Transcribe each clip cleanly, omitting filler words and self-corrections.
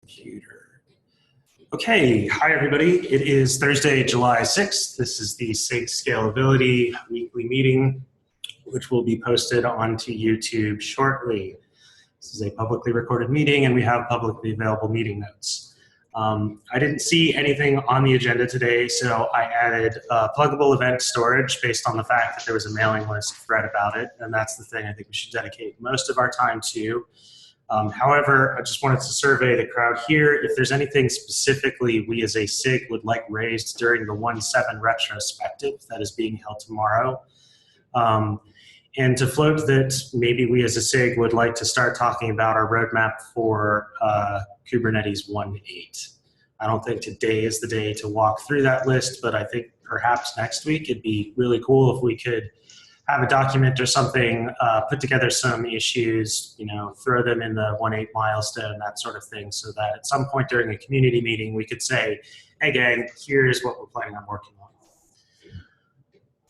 computer. Okay, hi everybody. It is Thursday, July 6th. This is the SIG Scalability weekly meeting, which will be posted onto YouTube shortly. This is a publicly recorded meeting and we have publicly available meeting notes. I didn't see anything on the agenda today, so I added pluggable event storage based on the fact that there was a mailing list thread about it, and that's the thing I think we should dedicate most of our time to. However, I just wanted to survey the crowd here. If there's anything specifically we as a SIG would like raised during the 1.7 retrospective that is being held tomorrow, and to float that maybe we as a SIG would like to start talking about our roadmap for Kubernetes 1.8. I don't think today is the day to walk through that list, but I think perhaps next week it'd be really cool if we could have a document or something, put together some issues, throw them in the 1.8 milestone, that sort of thing, so that at some point during a community meeting we could say, hey gang, here's what we're planning on working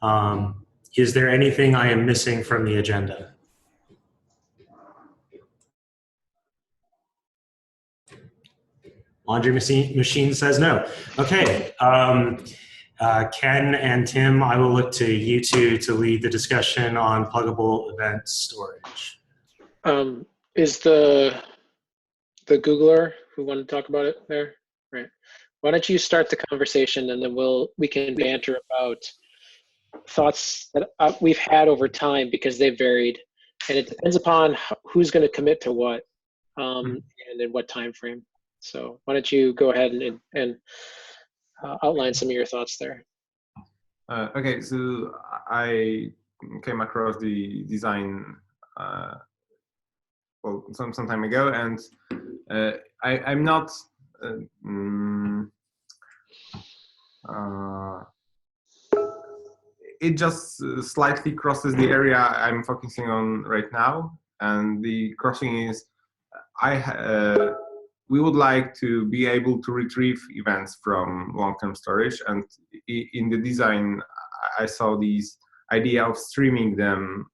on. Is there anything I am missing from the agenda? Laundry machine says no. Okay. Ken and Tim, I will look to you two to lead the discussion on pluggable event storage. Is the Googler who wanted to talk about it there? Right. Why don't you start the conversation and then we can banter about thoughts that we've had over time, because they've varied, and it depends upon who's going to commit to what and in what time frame. So why don't you go ahead and outline some of your thoughts there. Okay, so I came across the design some time ago, and I'm not it just slightly crosses the area I'm focusing on right now, and the crossing is we would like to be able to retrieve events from long-term storage, and in the design I saw this idea of streaming them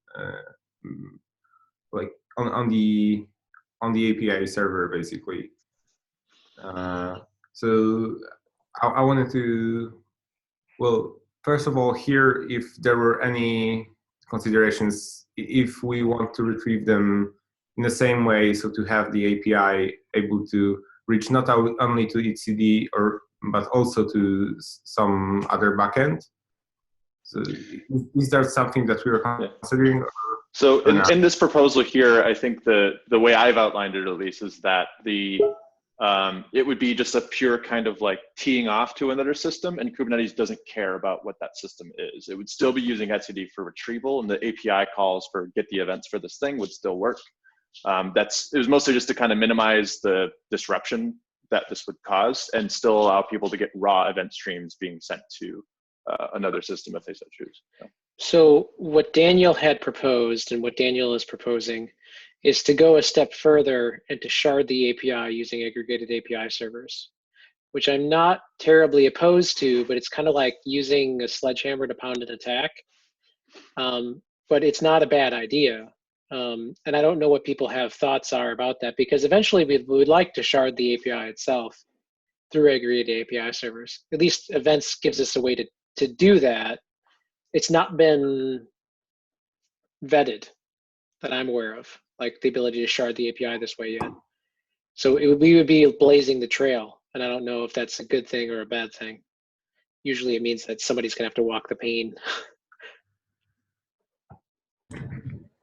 like on the API server, basically. So I wanted to, well, first of all, hear if there were any considerations if we want to retrieve them in the same way, so to have the API able to reach not only to etcd but also to some other backend. So is that something that we are considering? So in this proposal here, I think the way I've outlined it at least is that it would be just a pure kind of like teeing off to another system, and Kubernetes doesn't care about what that system is. It would still be using etcd for retrieval, and the API calls for get the events for this thing would still work. It was mostly just to kind of minimize the disruption that this would cause and still allow people to get raw event streams being sent to another system if they so choose. So what Daniel had proposed and what Daniel is proposing is to go a step further and to shard the API using aggregated API servers, which I'm not terribly opposed to, but it's kind of like using a sledgehammer to pound an attack. But it's not a bad idea. And I don't know what people have thoughts are about that, because eventually we would like to shard the API itself through aggregated API servers. At least events gives us a way to do that. It's not been vetted that I'm aware of, like the ability to shard the API this way yet. So we would be blazing the trail, and I don't know if that's a good thing or a bad thing. Usually it means that somebody's gonna have to walk the pain.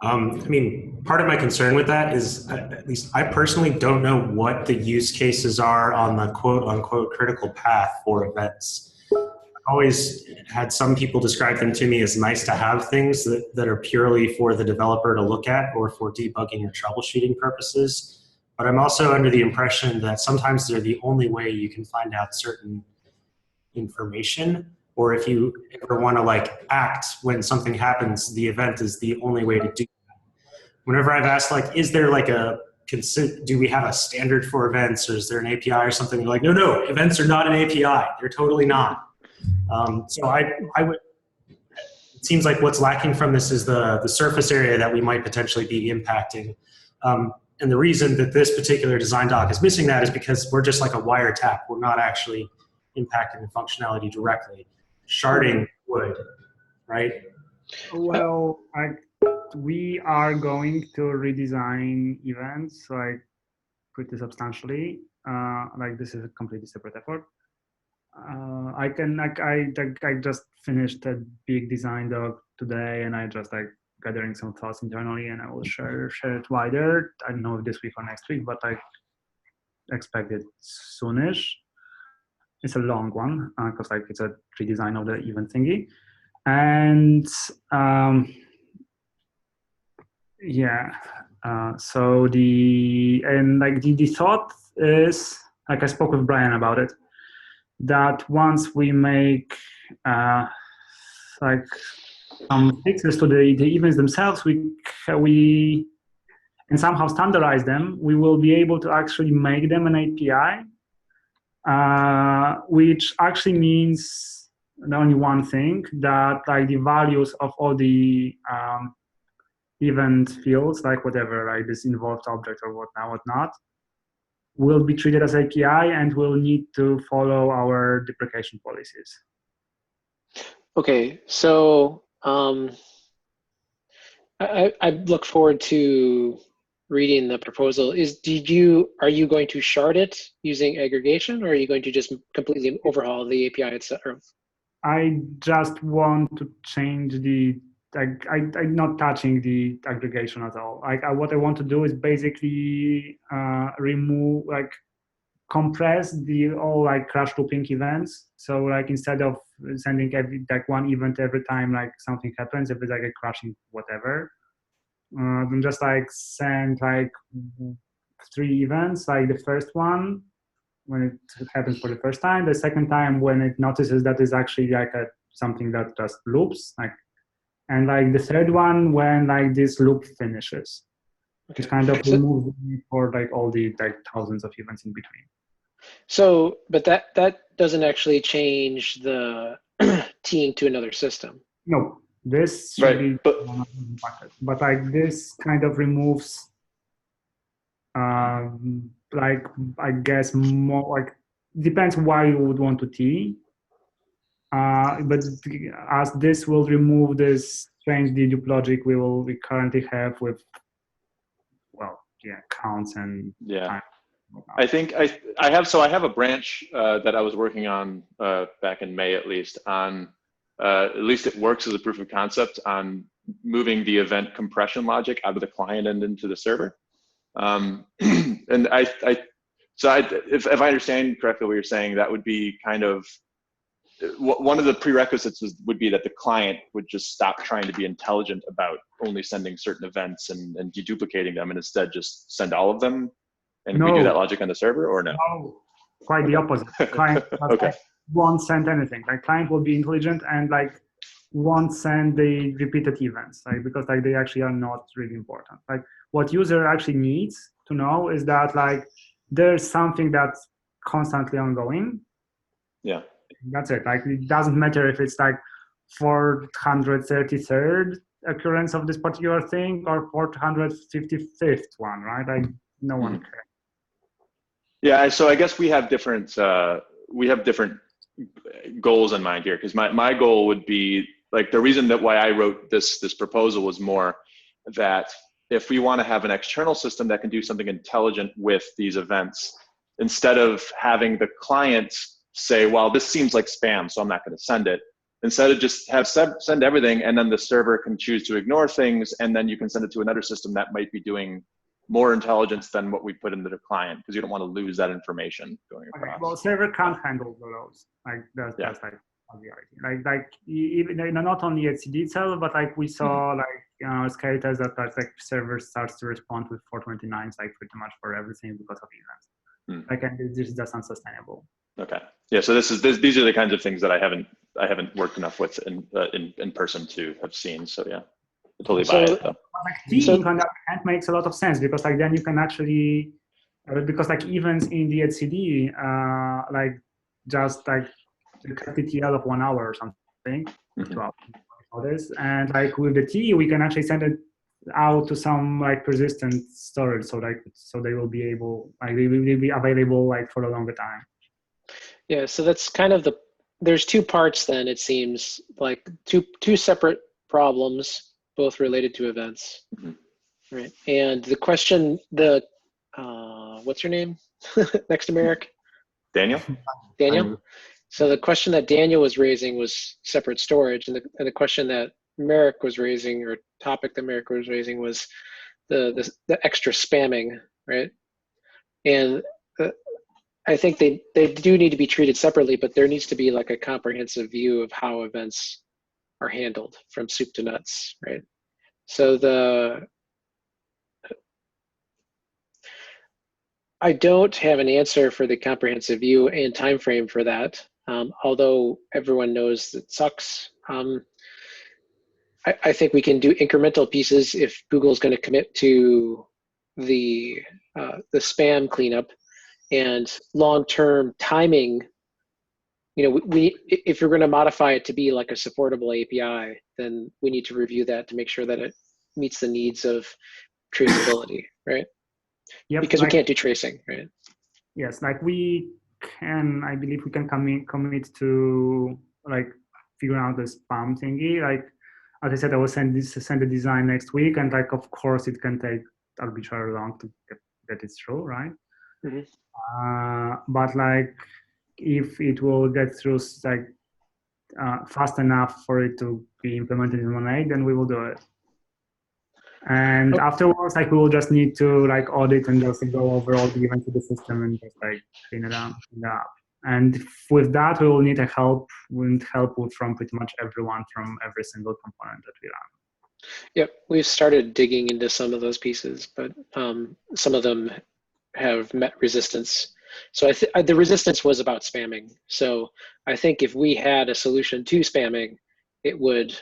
I mean, part of my concern with that is, at least I personally don't know what the use cases are on the quote unquote critical path for events. I've always had some people describe them to me as nice to have things that are purely for the developer to look at or for debugging or troubleshooting purposes. But I'm also under the impression that sometimes they're the only way you can find out certain information. Or if you ever want to like act when something happens, the event is the only way to do that. Whenever I've asked, like, is there like do we have a standard for events, or is there an API or something? They're like, no, events are not an API. They're totally not. So it seems like what's lacking from this is the surface area that we might potentially be impacting. And the reason that this particular design doc is missing that is because we're just like a wiretap. We're not actually impacting the functionality directly. Sharding would, right? Well, we are going to redesign events like pretty substantially. Like this is a completely separate effort. I just finished a big design doc today, and I just like gathering some thoughts internally, and I will share it wider. I don't know if this week or next week, but I expect it soonish. It's a long one because like it's a redesign of the event thingy, and yeah. So the thought is, like I spoke with Brian about it, that once we make like some fixes to the events themselves, we and somehow standardize them, we will be able to actually make them an API, which actually means only one thing, that like the values of all the event fields, like whatever, like this involved object or whatnot, will be treated as API and will need to follow our deprecation policies. Okay, so I look forward to reading the proposal. Are you going to shard it using aggregation, or are you going to just completely overhaul the API itself? I just want to change I'm not touching the aggregation at all. What I want to do is basically remove, compress all crash looping events. So instead of sending one event every time something happens, if it's a crashing whatever, then just send 3 events. The first one when it happens for the first time, the second time when it notices that is actually something that just loops, and the third one when this loop finishes. It kind of removes the need for all the thousands of events in between. So, but that doesn't actually change the teeing to another system. No, this should be bucket. But this kind of removes I guess more depends why you would want to tee. But as this will remove this strange dedupe logic we currently have with counts and time. I think I have a branch that I was working on back in May at least it works as a proof of concept on moving the event compression logic out of the client and into the server. And if I understand correctly what you're saying, that would be kind of one of the prerequisites would be that the client would just stop trying to be intelligent about only sending certain events and deduplicating them, and instead just send all of them. And we do that logic on the server, or no? No, quite the opposite. Client won't send anything. Client will be intelligent and won't send the repeated events, because they actually are not really important. What user actually needs to know is that there's something that's constantly ongoing. Yeah. That's it. It doesn't matter if it's 433rd occurrence of this particular thing or 455th one, right? No one cares. Yeah, so I guess we have different goals in mind here, because my goal would be the reason that why I wrote this proposal was more that if we want to have an external system that can do something intelligent with these events, instead of having the client say, well, this seems like spam, so I'm not going to send it. Instead of just send everything, and then the server can choose to ignore things, and then you can send it to another system that might be doing more intelligence than what we put into the client, because you don't want to lose that information going across. Okay, well, server can't handle those. That's the reality. Even not only at CD itself, but we saw scale tests that server starts to respond with 429s pretty much for everything because of events. And this is just unsustainable. Okay. Yeah. So these are the kinds of things that I haven't worked enough with in person to have seen. So yeah, I totally buy it though. Teeing on the other hand makes a lot of sense, because then you can actually because events in the etcd just the TTL of 1 hour or something. And with the T we can actually send it out to some like persistent storage, so they will be able, like they will be available like for a longer time. Yeah, so that's kind of there's two parts then, it seems, like two separate problems, both related to events. Right. And the question, what's your name? Next to Merrick? Daniel? Daniel? So the question that Daniel was raising was separate storage, and the question that Merrick was raising, or topic that Merrick was raising, was the extra spamming, right? And I think they do need to be treated separately, but there needs to be like a comprehensive view of how events are handled from soup to nuts, right? So I don't have an answer for the comprehensive view and time frame for that, although everyone knows it sucks. I think we can do incremental pieces if Google's going to commit to the spam cleanup and long-term timing. You know, if you're going to modify it to be like a supportable API, then we need to review that to make sure that it meets the needs of traceability, right? Yep, because we can't do tracing, right? Yes, like we can, I believe we can commit to like figure out the spam thingy. Like, as I said, I will send the design next week, and like of course it can take arbitrarily long to get it through, right? But like if it will get through like fast enough for it to be implemented in Monet, then we will do it. And afterwards, like we will just need to like audit and just go over all the events of the system and just like clean it up. And with that, we will need help from pretty much everyone from every single component that we run. Yep, we've started digging into some of those pieces, but some of them have met resistance. So the resistance was about spamming. So I think if we had a solution to spamming, it would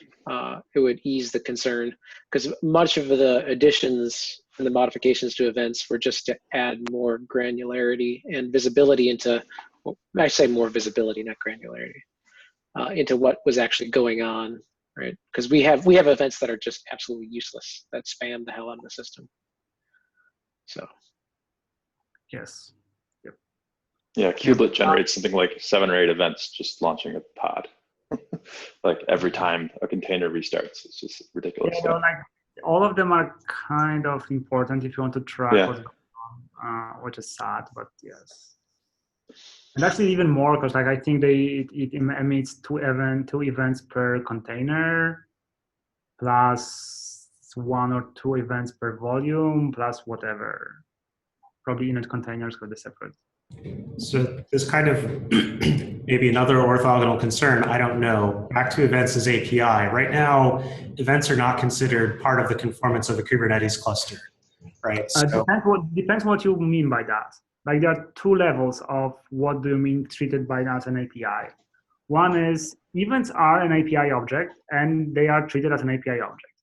ease the concern, because much of the additions and the modifications to events were just to add more granularity and visibility into, well, I say more visibility, not granularity, into what was actually going on, right? Because we have events that are just absolutely useless, that spam the hell out of the system. So. Yes. Yep. Yeah, Kubelet generates something like 7 or 8 events just launching a pod. Like every time a container restarts, it's just ridiculous. Yeah, like all of them are kind of important if you want to track what's going on, which is sad, but yes. And actually even more, because like I think it emits two events per container, plus 1 or 2 events per volume, plus whatever. Probably init containers for the separate. So this kind of maybe another orthogonal concern, I don't know. Back to events as API. Right now, events are not considered part of the conformance of a Kubernetes cluster, right? So, depends what you mean by that. Like there are 2 levels of what do you mean treated by as an API. One is events are an API object and they are treated as an API object.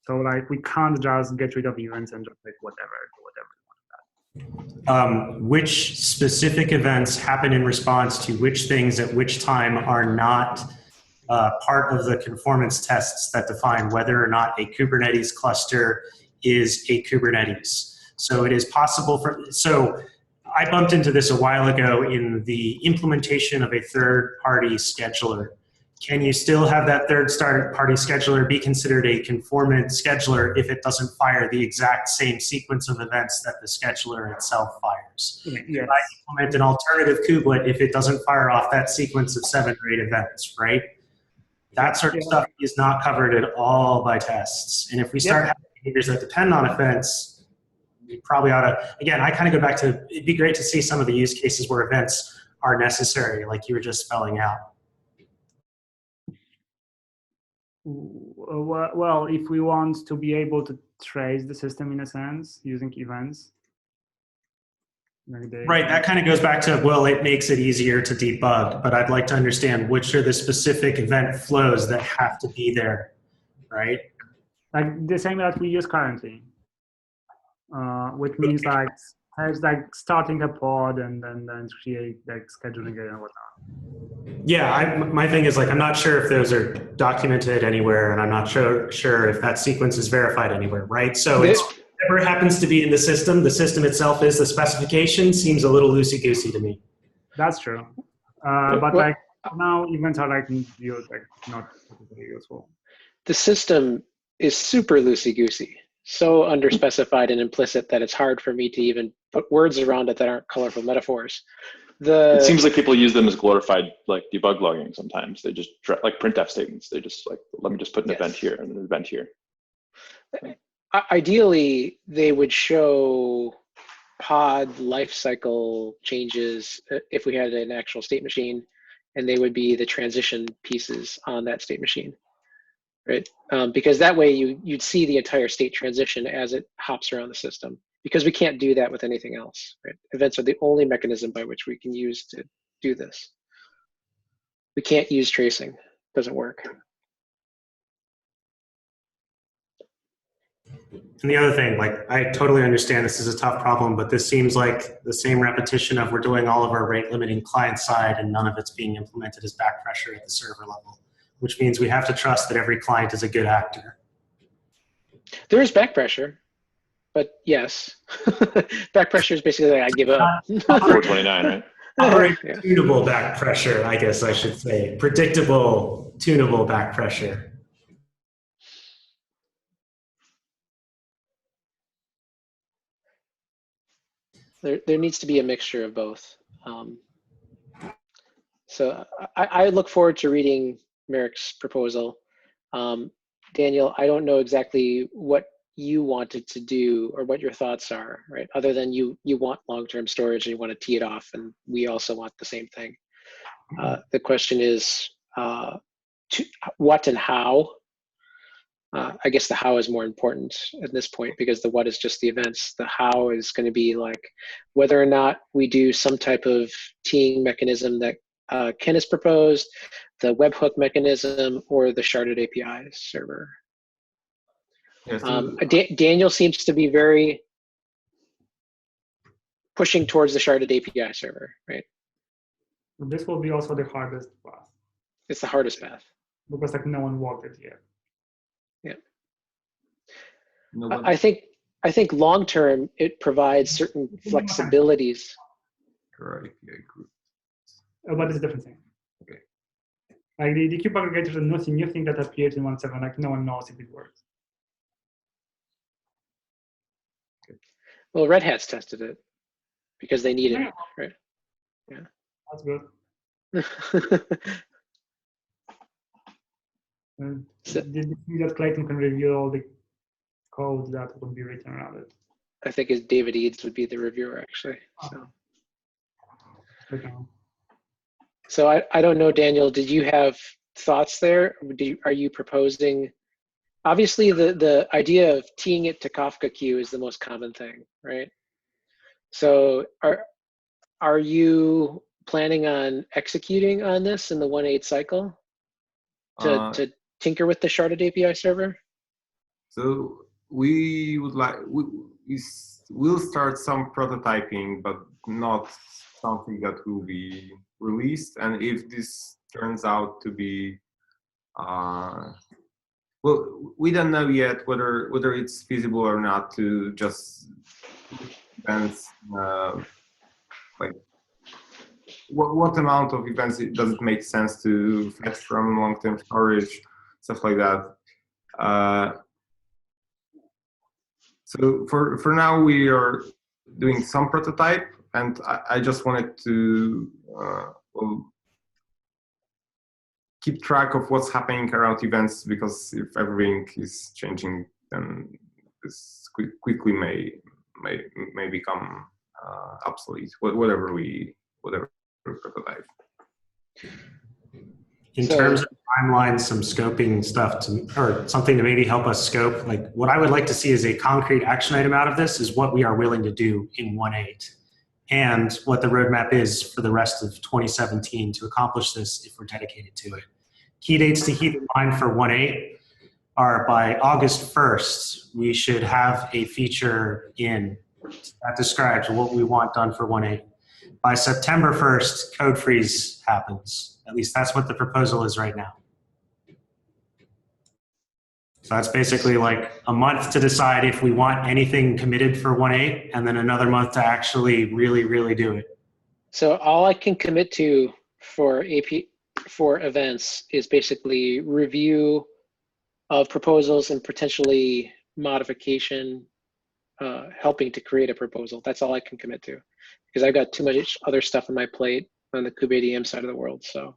So like we can't just get rid of events and just like whatever. Which specific events happen in response to which things at which time are not part of the conformance tests that define whether or not a Kubernetes cluster is a Kubernetes. So it is possible so I bumped into this a while ago in the implementation of a third-party scheduler. Can you still have that third-party scheduler be considered a conformant scheduler if it doesn't fire the exact same sequence of events that the scheduler itself fires? Yes. Can I implement an alternative kubelet if it doesn't fire off that sequence of 7 or 8 events, right? That sort of stuff is not covered at all by tests. And if we start having behaviors that depend on events, we probably ought to, again, I kind of go back to, it'd be great to see some of the use cases where events are necessary, like you were just spelling out. Well, if we want to be able to trace the system in a sense using events. Right, that kind of goes back to, well, it makes it easier to debug, but I'd like to understand which are the specific event flows that have to be there, right? Like the same that we use currently, which means like It's like starting a pod and then create like scheduling it and whatnot. Yeah, my thing is like, I'm not sure if those are documented anywhere, and I'm not sure if that sequence is verified anywhere, right? So it's whatever happens to be in the system itself is the specification, seems a little loosey-goosey to me. That's true. But like now events are like not particularly useful. The system is super loosey-goosey, so underspecified and implicit that it's hard for me to even put words around it that aren't colorful metaphors. It seems like people use them as glorified like debug logging sometimes. They just like printf statements. They just like, let me just put an event here and an event here. Ideally, they would show pod lifecycle changes if we had an actual state machine, and they would be the transition pieces on that state machine, right? Because that way you'd see the entire state transition as it hops around the system, because we can't do that with anything else, right? Events are the only mechanism by which we can use to do this. We can't use tracing, doesn't work. And the other thing, like, I totally understand this is a tough problem, but this seems like the same repetition of we're doing all of our rate limiting client side and none of it's being implemented as backpressure at the server level, which means we have to trust that every client is a good actor. There is backpressure, but yes. Backpressure is basically like, I give up. 429, right? Operate tunable backpressure, I guess I should say. Predictable, tunable backpressure. There needs to be a mixture of both. So I look forward to reading Merrick's proposal. Daniel, I don't know exactly what you wanted to do or what your thoughts are, right? Other than you want long-term storage and you want to tee it off, and we also want the same thing. The question is what and how. I guess the how is more important at this point because the what is just the events. The how is going to be like whether or not we do some type of teeing mechanism that Ken has proposed, the webhook mechanism, or the sharded API server. Yes, Daniel seems to be very pushing towards the sharded API server, right? This will be also the hardest path. It's the hardest path. Because like no one walked it yet. Yeah. nobody, I think long term it provides certain flexibilities. API group. But it's a different thing. Okay. Like the kube aggregator is a new thing that appeared in 1.7. Like no one knows if it works. Well, Red Hat's tested it because they need it, right? Yeah. That's good. So, did you see that Clayton can review all the code that would be written around it? I think as David Eads would be the reviewer, actually. So I don't know, Daniel, did you have thoughts there? Are you proposing? Obviously, the idea of teeing it to Kafka Q is the most common thing, right? So are you planning on executing on this in the 1.8 cycle to tinker with the sharded API server? So we would like, we'll start some prototyping, but not something that will be released. And if this turns out to be, well, we don't know yet whether it's feasible or not to just events, like what amount of events does it make sense to fetch from long-term storage, stuff like that. So for now we are doing some prototype, and I just wanted to well, keep track of what's happening around events, because if everything is changing, then this quickly may become obsolete. Whatever prototype. In terms of timelines, some scoping stuff or something to maybe help us scope, like what I would like to see is a concrete action item out of this is what we are willing to do in 1.8 and what the roadmap is for the rest of 2017 to accomplish this if we're dedicated to it. Key dates to keep in mind for 1.8 are by August 1st, we should have a feature in That describes what we want done for 1.8. By September 1st, code freeze happens. At least that's what the proposal is right now. So that's basically like a month to decide if we want anything committed for 1.8, and then another month to actually really do it. So all I can commit to for for events is basically review of proposals and potentially modification, helping to create a proposal. That's all I can commit to, because I've got too much other stuff on my plate on the Kubernetes side of the world. So.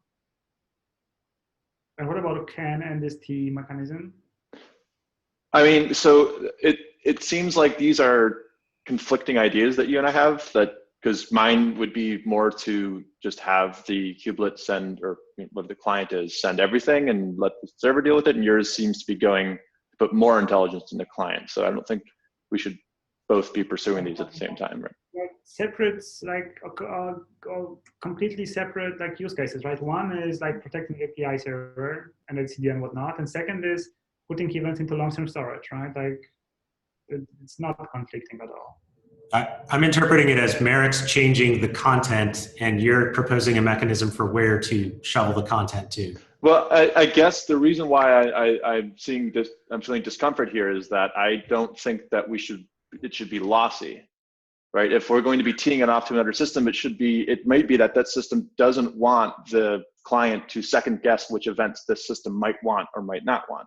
And what about CAN and this T mechanism? I mean, so it seems like these are conflicting ideas that you and I have, that because mine would be more to just have the kubelet send, or what the client is, send everything and let the server deal with it, and yours seems to be going to put more intelligence in the client. So I don't think we should both be pursuing these at the same time, right? Like separate, like completely separate like use cases, right? One is like protecting API server and etcd and whatnot, and second is putting events into long-term storage, right? Like it's not conflicting at all. I'm interpreting it as Merrick's changing the content and you're proposing a mechanism for where to shovel the content to. Well, I guess the reason why I'm feeling discomfort here is that I don't think that it should be lossy, right? If we're going to be teeing it off to another system, it might be that system doesn't want the client to second guess which events this system might want or might not want.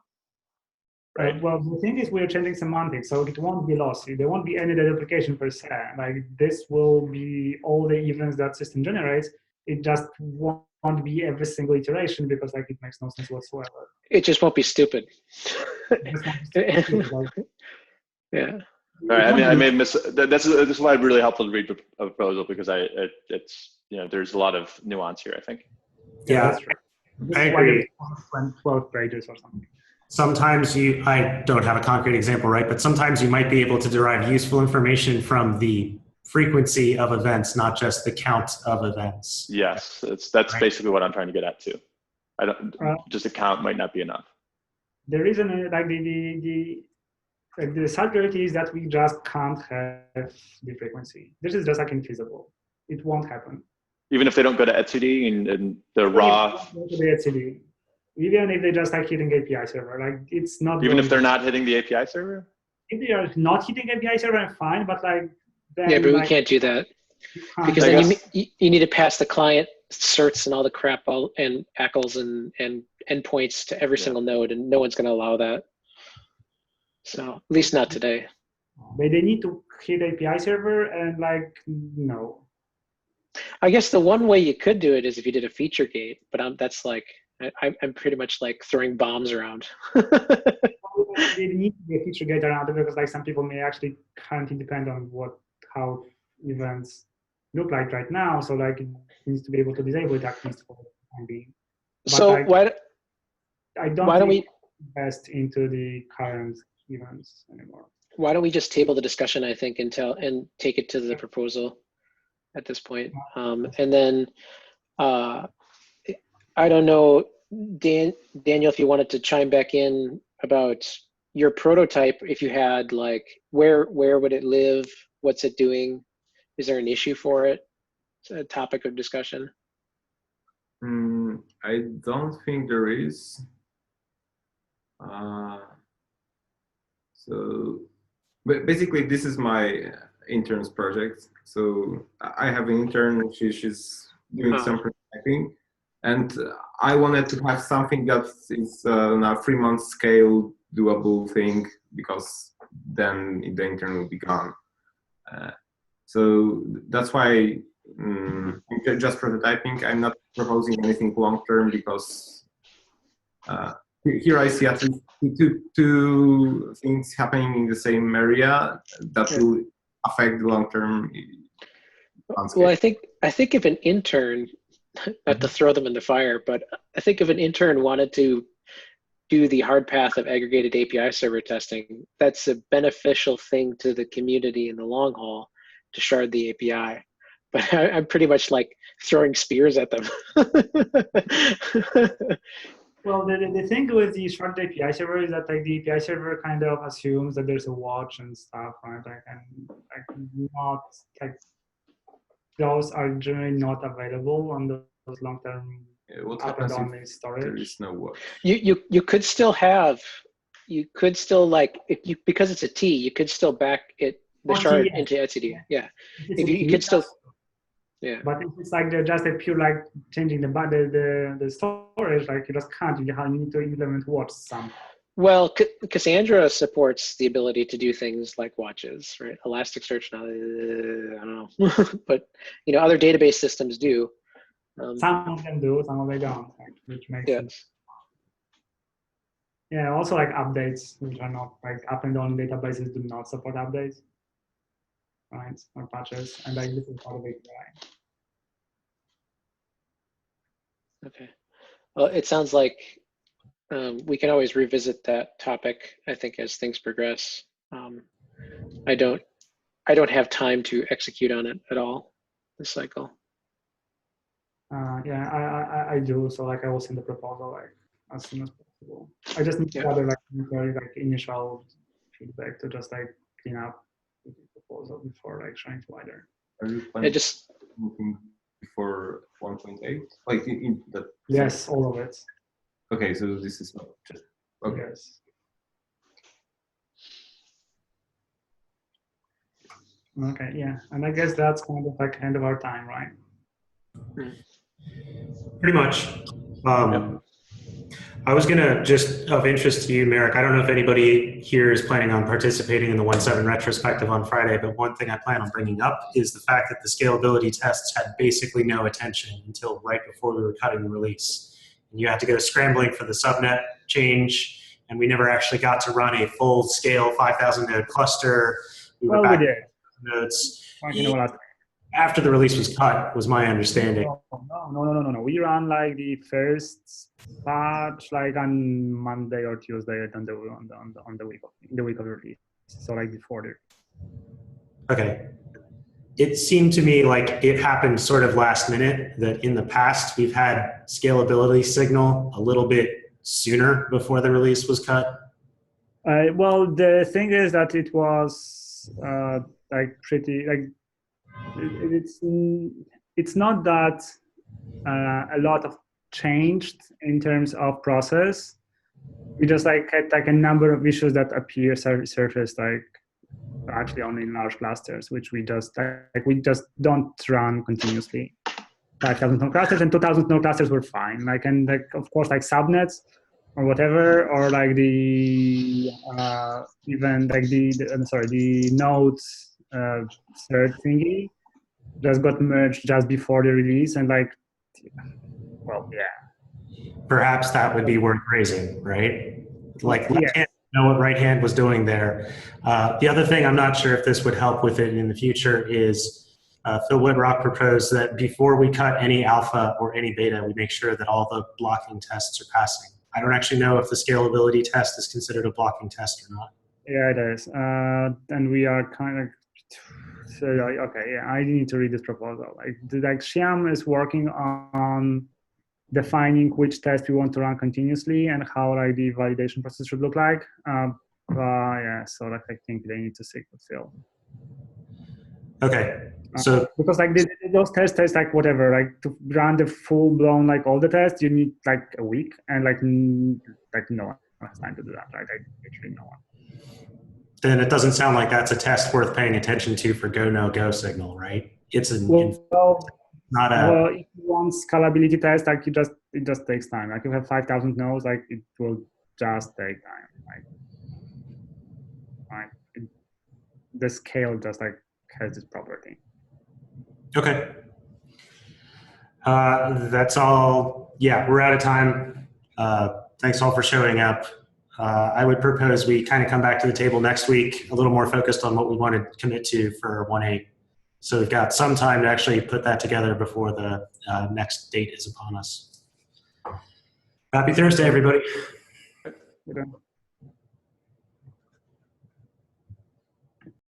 Right. Well, the thing is we're changing semantics, so it won't be lossy. There won't be any duplication per se. Like this will be all the events that system generates. It just won't be every single iteration, because like it makes no sense whatsoever. It just won't be stupid. Yeah. All right. I may miss. This is why it's really helpful to read the proposal, because it's there's a lot of nuance here, I think. Yeah, that's right. This I is why agree. it's 12 pages or something. Sometimes I don't have a concrete example, right? But sometimes you might be able to derive useful information from the frequency of events, not just the count of events. Yes, that's right. Basically what I'm trying to get at too. Just a count might not be enough. The reason, like the sad reality is that we just can't have the frequency. This is just like infeasible. It won't happen. Even if they don't go to etcd and the raw. Even if they just like hitting API server, like it's not. Even if they're not hitting the API server. If they are not hitting API server, I'm fine. But like. Then, yeah, but we like, can't do that, because then you need to pass the client certs and all the crap and ACLs and endpoints to every single node, and no one's going to allow that. So at least not today. But they need to hit API server, and like no. I guess the one way you could do it is if you did a feature gate, but that's like I'm pretty much like throwing bombs around. They need to be a feature gate around it, because like some people may actually currently depend on how events look like right now. So like it needs to be able to disable it at least for the time being. But so like, why don't we invest into the current events anymore? Why don't we just table the discussion, I think, and take it to the proposal at this point, and then I don't know, Daniel, if you wanted to chime back in about your prototype, if you had like where would it live? What's it doing? Is there an issue for it? It's a topic of discussion. I don't think there is. So, but basically, this is my intern's project. So I have an intern. She's doing some prototyping, and I wanted to have something that is on a 3-month scale doable thing, because then the intern will be gone. So that's why I'm just prototyping. I'm not proposing anything long-term, because here I see at least two things happening in the same area that will affect the long-term landscape. Well, I think if an intern, not to throw them in the fire, but I think if an intern wanted to do the hard path of aggregated API server testing, that's a beneficial thing to the community in the long haul, to shard the API. But I'm pretty much like throwing spears at them. Well, the thing with the shard API server is that like the API server kind of assumes that there's a watch and stuff, right? Like, and like not like those are generally not available on those long-term What up and happens down if storage. there is no watch? You could still have, you could still like, if you, because it's a T, you could still back it, the Oh, shard yeah. into etcd. Yeah. If If you could still, yeah. But if it's like they're just a pure like changing the storage, like you just can't. You need to implement watch some. Well, Cassandra supports the ability to do things like watches, right? Elasticsearch, I don't know, but you know, other database systems do. Some of them do, some of them don't, which makes Yes. sense. Yeah, also like updates, which are not like up and down databases do not support updates, right? Or patches, and like this is part of the API. Okay. Well, it sounds like we can always revisit that topic, I think, as things progress. I don't have time to execute on it at all this cycle. Yeah, I do. So like I will send the proposal like as soon as possible. I just need to gather like initial feedback to just like clean up the proposal before like showing to wider. Are you planning just moving before 1.8? Like in the yes, all of it. Okay, so this is not just okay. Yes. Okay, yeah, and I guess that's kind of like end of our time, right? Pretty much. I was gonna just of interest to you, Merrick. I don't know if anybody here is planning on participating in the 1.7 retrospective on Friday, but one thing I plan on bringing up is the fact that the scalability tests had basically no attention until right before we were cutting the release. And you had to go scrambling for the subnet change, and we never actually got to run a full scale 5,000 node cluster. We were back we did. Nodes. After the release was cut, was my understanding. No. We ran like the first patch like on Monday or Tuesday on the week of the release. So like before the. Okay. It seemed to me like it happened sort of last minute, that in the past we've had scalability signal a little bit sooner before the release was cut. Well, the thing is that it was like pretty like it's not that a lot of changed in terms of process. We just like had like a number of issues that appear surfaced like actually only in large clusters, which we just don't run continuously. 5,000 node clusters and 2,000 node clusters were fine. Like, and like of course like subnets or whatever, or like the even like the nodes third thingy just got merged just before the release, and like, well, yeah. Perhaps that would be worth raising, right? Like, yeah. left hand know what right hand was doing there. The other thing, I'm not sure if this would help with it in the future, is Phil Woodrock proposed that before we cut any alpha or any beta, we make sure that all the blocking tests are passing. I don't actually know if the scalability test is considered a blocking test or not. Yeah, it is. And we are kind of, so okay, yeah, I need to read this proposal. Like Shyam is working on defining which test we want to run continuously and how like the validation process should look like. Yeah, so like I think they need to sync with Phil. Okay, so because like those tests like whatever, like to run the full blown like all the tests, you need like a week, and like no one has time to do that. Right? Like literally no one. Then it doesn't sound like that's a test worth paying attention to for go no go signal, right? It's a not a. Well, if you want scalability test, like it just takes time. Like you have 5,000 nodes, like it will just take time. The scale just like has this property. Okay. That's all. Yeah, we're out of time. Thanks all for showing up. I would propose we kind of come back to the table next week, a little more focused on what we want to commit to for 1.8. So we've got some time to actually put that together before the next date is upon us. Happy Thursday, everybody. Okay.